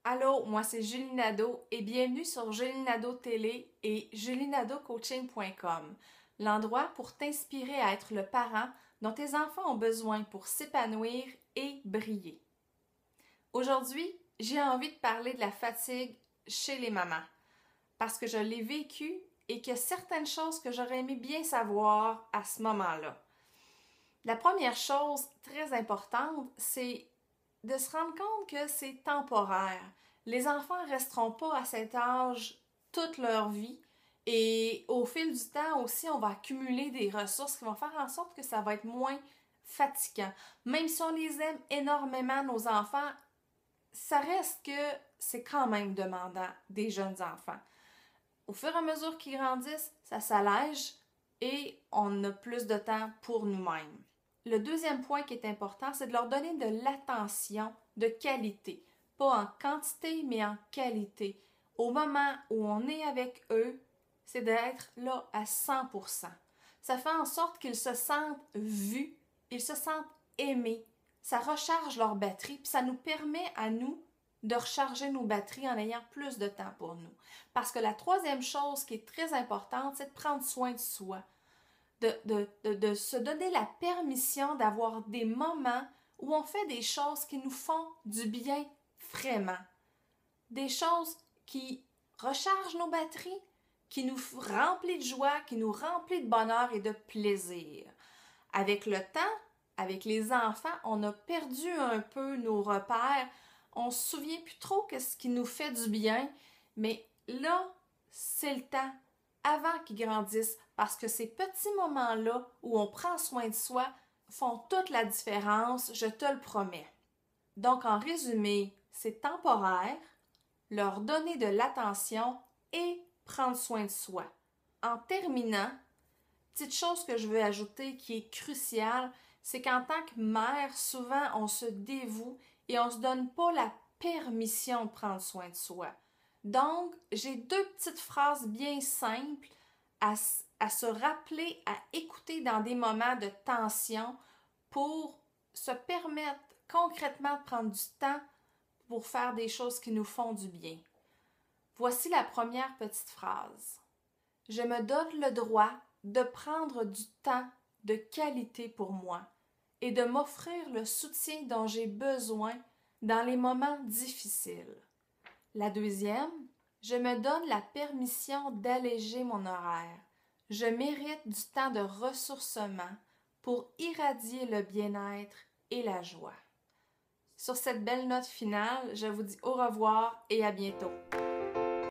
Allô, moi c'est Julie Nadeau et bienvenue sur Julie Nadeau Télé et julienadeaucoaching.com, l'endroit pour t'inspirer à être le parent dont tes enfants ont besoin pour s'épanouir et briller. Aujourd'hui, j'ai envie de parler de la fatigue chez les mamans parce que je l'ai vécu et qu'il y a certaines choses que j'aurais aimé bien savoir à ce moment-là. La première chose très importante, c'est de se rendre compte que c'est temporaire. Les enfants ne resteront pas à cet âge toute leur vie et au fil du temps aussi, on va accumuler des ressources qui vont faire en sorte que ça va être moins fatigant. Même si on les aime énormément, nos enfants, ça reste que c'est quand même demandant des jeunes enfants. Au fur et à mesure qu'ils grandissent, ça s'allège et on a plus de temps pour nous-mêmes. Le deuxième point qui est important, c'est de leur donner de l'attention de qualité. Pas en quantité, mais en qualité. Au moment où on est avec eux, c'est d'être là à 100%. Ça fait en sorte qu'ils se sentent vus, ils se sentent aimés. Ça recharge leur batterie, puis ça nous permet à nous de recharger nos batteries en ayant plus de temps pour nous. Parce que la troisième chose qui est très importante, c'est de prendre soin de soi. De se donner la permission d'avoir des moments où on fait des choses qui nous font du bien vraiment. Des choses qui rechargent nos batteries, qui nous remplissent de joie, qui nous remplissent de bonheur et de plaisir. Avec le temps, avec les enfants, on a perdu un peu nos repères. On se souvient plus trop que ce qui nous fait du bien, mais là, c'est le temps avant qu'ils grandissent parce que ces petits moments-là où on prend soin de soi font toute la différence, je te le promets. Donc, en résumé, c'est temporaire, leur donner de l'attention et prendre soin de soi. En terminant, petite chose que je veux ajouter qui est cruciale, c'est qu'en tant que mère, souvent on se dévoue et on ne se donne pas la permission de prendre soin de soi. Donc, j'ai deux petites phrases bien simples à se rappeler, à écouter dans des moments de tension pour se permettre concrètement de prendre du temps pour faire des choses qui nous font du bien. Voici la première petite phrase. Je me donne le droit de prendre du temps de qualité pour moi et de m'offrir le soutien dont j'ai besoin dans les moments difficiles. La deuxième, je me donne la permission d'alléger mon horaire. Je mérite du temps de ressourcement pour irradier le bien-être et la joie. Sur cette belle note finale, je vous dis au revoir et à bientôt.